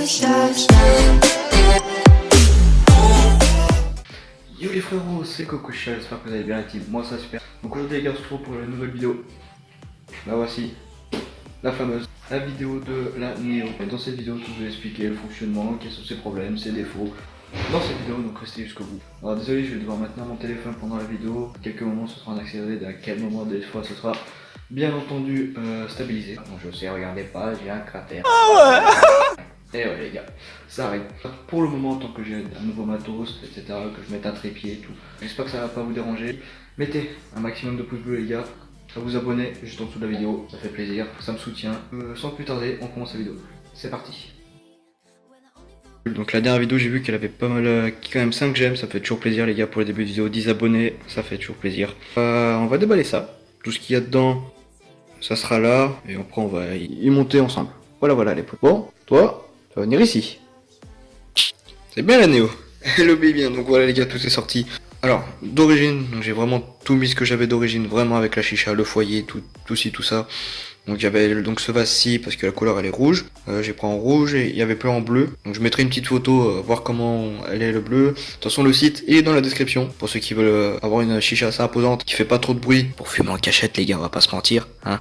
Yo les frérots, c'est Cococha, j'espère que vous allez bien la team, moi ça va super. Donc aujourd'hui les gars, on se retrouve pour la nouvelle vidéo. La voici, la fameuse, la vidéo de la Neo. Et dans cette vidéo, je vais expliquer le fonctionnement, quels sont ses problèmes, ses défauts. Dans cette vidéo, donc restez jusqu'au bout. Alors désolé, je vais devoir maintenir mon téléphone pendant la vidéo. À quelques moments ce sera en accéléré, à quel moment des fois ce sera bien entendu stabilisé. Donc je sais, regardez pas, j'ai un cratère. Ah ouais. Et ouais les gars, ça arrive. Pour le moment, tant que j'ai un nouveau matos, etc., que je mette un trépied et tout, j'espère que ça va pas vous déranger. Mettez un maximum de pouces bleus les gars, à vous abonner juste en dessous de la vidéo, ça fait plaisir, ça me soutient. Sans plus tarder, on commence la vidéo. C'est parti. Donc la dernière vidéo, j'ai vu qu'elle avait pas mal, quand même 5 j'aime, ça fait toujours plaisir les gars pour les débuts de vidéo, 10 abonnés, ça fait toujours plaisir. On va déballer ça, tout ce qu'il y a dedans, ça sera là, et après on va y monter ensemble. Voilà les potes. Bon, toi, tu vas venir ici. C'est bien la Néo. Elle obéit bien, donc voilà les gars, tout est sorti. Alors, d'origine, j'ai vraiment tout mis ce que j'avais d'origine, vraiment avec la chicha, le foyer, tout ci, tout ça. Donc j'avais donc ce vase-ci parce que la couleur elle est rouge, j'ai pris en rouge et il y avait plein en bleu. Donc je mettrai une petite photo, voir comment elle est le bleu. De toute façon le site est dans la description pour ceux qui veulent avoir une chicha assez imposante, qui fait pas trop de bruit. Pour fumer en cachette les gars, on va pas se mentir. Hein.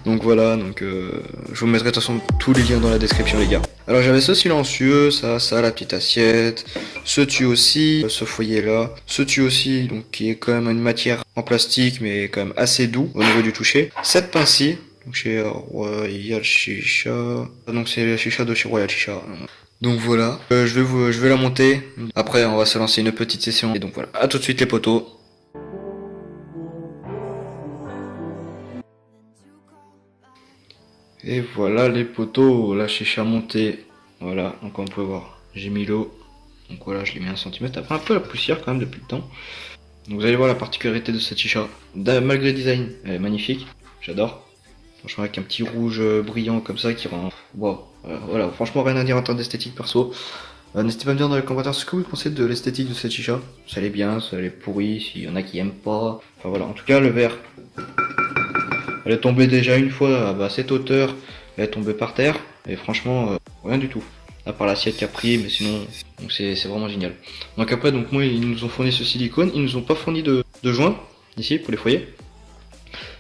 Donc voilà, donc je vous mettrai de toute façon tous les liens dans la description les gars. Alors j'avais ce silencieux, ça, la petite assiette, ce tuyau aussi, ce foyer là, ce tuyau aussi, donc qui est quand même une matière en plastique mais quand même assez doux au niveau du toucher. Cette pince-ci, donc chez Royal Chicha, donc c'est la chicha de chez Royal Chicha. Donc voilà, je vais la monter. Après on va se lancer une petite session et donc voilà. À tout de suite les potos. Et voilà les poteaux, la chicha montée. Voilà, donc on peut voir, j'ai mis l'eau. Donc voilà, je l'ai mis 1 cm. Après un peu la poussière quand même depuis le temps. Donc vous allez voir la particularité de cette chicha. Malgré le design, elle est magnifique, j'adore. Franchement avec un petit rouge brillant comme ça qui rend... Wow, voilà, franchement rien à dire en termes d'esthétique perso. N'hésitez pas à me dire dans les commentaires ce que vous pensez de l'esthétique de cette chicha. Ça l'est bien, ça l'est pourri, s'il y en a qui aiment pas. Enfin voilà, en tout cas le verre. Elle est tombée déjà une fois à cette hauteur, elle est tombée par terre, et franchement, rien du tout. À part l'assiette qui a pris, mais sinon, c'est vraiment génial. Donc après, donc moi, ils nous ont fourni ce silicone, ils nous ont pas fourni de joint, ici, pour les foyers.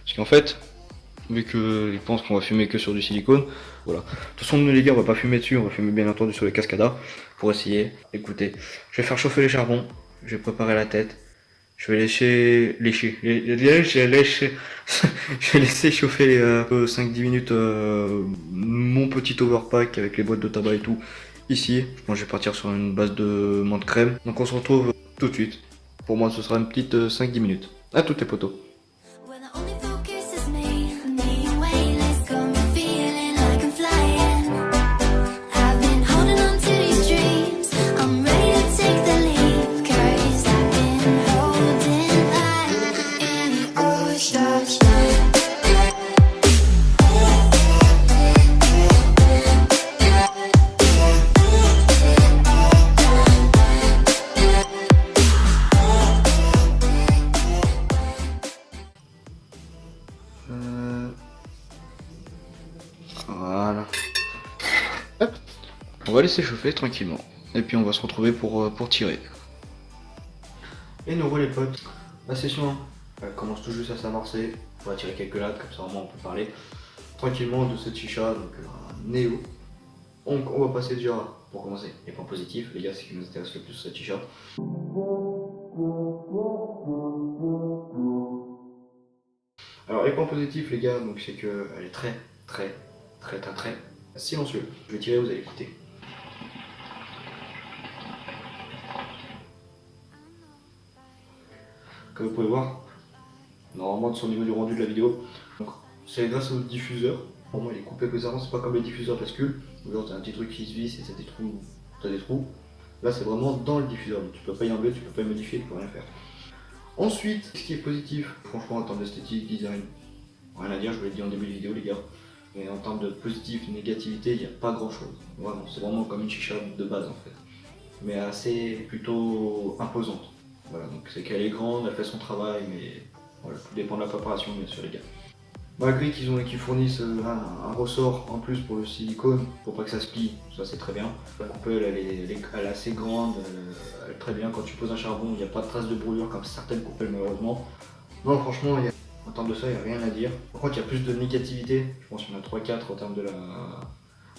Parce qu'en fait, vu qu'ils pensent qu'on va fumer que sur du silicone, voilà. De toute façon, nous les gars, on va pas fumer dessus, on va fumer bien entendu sur les cascadas, pour essayer. Écoutez, je vais faire chauffer les charbons, je vais préparer la tête. Je vais je vais laisser chauffer les 5-10 minutes mon petit overpack avec les boîtes de tabac et tout ici. Moi je vais partir sur une base de menthe crème. Donc on se retrouve tout de suite. Pour moi ce sera une petite 5-10 minutes. À toutes les potos. Voilà. Hop. On va laisser chauffer tranquillement. Et puis on va se retrouver pour tirer. Et nous les potes. La session elle commence tout juste à s'amorcer. On va tirer quelques lattes, comme ça vraiment on peut parler tranquillement de cette chicha, donc Néo. Donc on va passer déjà pour commencer les points positifs, les gars, c'est ce qui nous intéresse le plus cette chicha. Alors les points positifs les gars, donc c'est que elle est très silencieux. Je vais tirer, vous allez écouter. Comme vous pouvez voir, normalement sur le niveau du rendu de la vidéo, c'est grâce au diffuseur. Pour moi il est coupé pesamment, c'est pas comme les diffuseurs bascule, où genre t'as un petit truc qui se visse et t'as des trous. Là c'est vraiment dans le diffuseur, donc tu peux pas y enlever, tu peux pas y modifier, tu peux rien faire. Ensuite, ce qui est positif, franchement en termes d'esthétique, design, rien à dire, je vous l'ai dit en début de vidéo les gars. Mais en termes de positif, négativité, il n'y a pas grand chose. Vraiment, c'est vraiment comme une chicha de base en fait. Mais assez plutôt imposante. Voilà, donc c'est qu'elle est grande, elle fait son travail, mais voilà, tout dépend de la préparation bien sûr les gars. Malgré qu'ils fournissent un ressort en plus pour le silicone, pour pas que ça se plie, ça c'est très bien. La coupelle elle est assez grande, elle est très bien. Quand tu poses un charbon, il n'y a pas de trace de brûlure comme certaines coupelles malheureusement. Non franchement, en termes de ça, il n'y a rien à dire. Par contre, il y a plus de négativité, je pense qu'il y en a 3-4 en termes de la...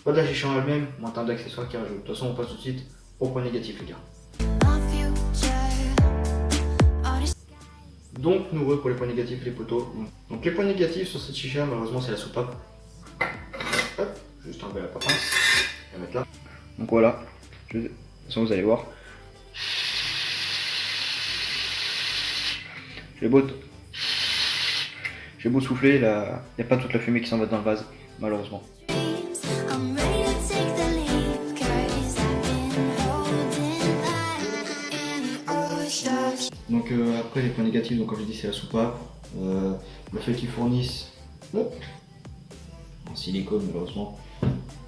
Pas de la chicha en elle-même, mais en termes d'accessoires qui rajoutent. De toute façon, on passe tout de suite au point négatif les gars. Donc nous pour les points négatifs les poteaux. Donc les points négatifs sur cette chicha malheureusement c'est la soupape. Hop, juste enlever la papince et la mettre là. Donc voilà, de toute façon vous allez voir. J'ai beau souffler, il n'y a pas toute la fumée qui s'en va dans le vase, malheureusement. Donc après les points négatifs, donc comme je dis c'est la soupape, le fait qu'ils fournissent en silicone malheureusement,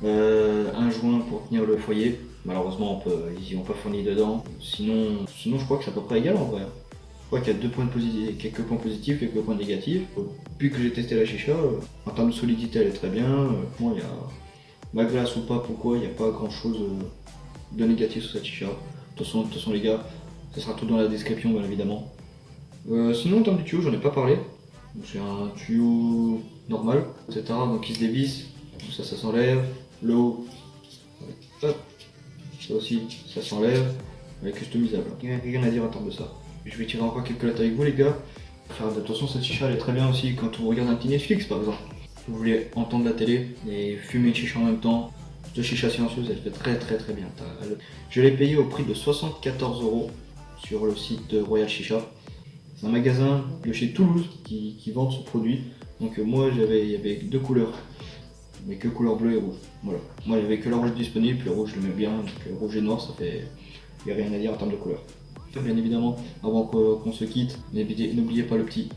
un joint pour tenir le foyer, malheureusement ils n'y ont pas fourni dedans, sinon je crois que c'est à peu près égal en vrai. Je crois qu'il y a quelques points positifs, quelques points négatifs. Depuis que j'ai testé la chicha, en termes de solidité elle est très bien, malgré la soupape ou quoi, il n'y a pas grand chose de négatif sur cette chicha. De toute façon les gars, ça sera tout dans la description bien évidemment. Sinon en termes de tuyau, j'en ai pas parlé. C'est un tuyau normal, etc. Donc il se dévisse, ça s'enlève. L'eau, hop, ça aussi, ça s'enlève. Elle est customisable. Rien à dire en termes de ça. Je vais tirer encore quelques lattes avec vous les gars. De toute façon cette chicha elle est très bien aussi quand on regarde un petit Netflix par exemple. Si vous voulez entendre la télé et fumer une chicha en même temps, de chicha silencieuse, elle fait très bien. Je l'ai payé au prix de 74 € sur le site de Royal Chicha. C'est un magasin de chez Toulouse qui vend ce produit. Donc moi il y avait deux couleurs, mais que couleur bleue et rouge. Voilà. Moi il n'y avait que le rouge disponible, puis le rouge je l'aimais bien, donc rouge et noir ça fait... Il n'y a rien à dire en termes de couleur. Bien évidemment, avant qu'on se quitte, n'oubliez pas les petits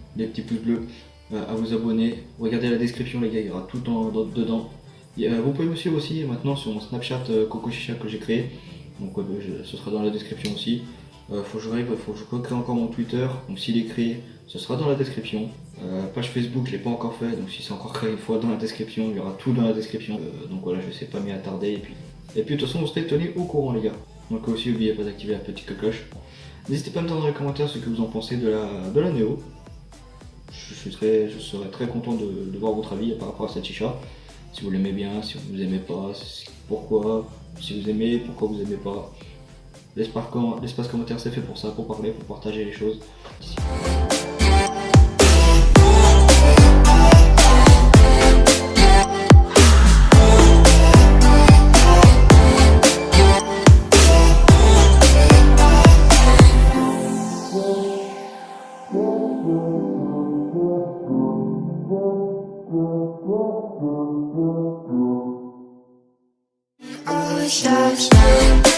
pouces bleus, à vous abonner. Regardez la description les gars, il y aura tout dedans. Vous pouvez me suivre aussi maintenant sur mon Snapchat Coco Chicha que j'ai créé. Donc ce sera dans la description aussi. Faut que je recrée encore mon Twitter, donc s'il est créé, ce sera dans la description. Page Facebook, je l'ai pas encore fait, donc si c'est encore créé une fois dans la description, il y aura tout dans la description. Donc voilà, je ne sais pas m'y attarder. Et puis de toute façon, vous serez tenus au courant les gars. Donc aussi, n'oubliez pas d'activer la petite cloche. N'hésitez pas à me dire dans les commentaires ce que vous en pensez de la Néo. Je serais très content de voir votre avis par rapport à cette chicha. Si vous l'aimez bien, si vous aimez pas, pourquoi, si vous aimez, pourquoi vous aimez pas. L'espace commentaire c'est fait pour ça, pour parler, pour partager les choses. Stop.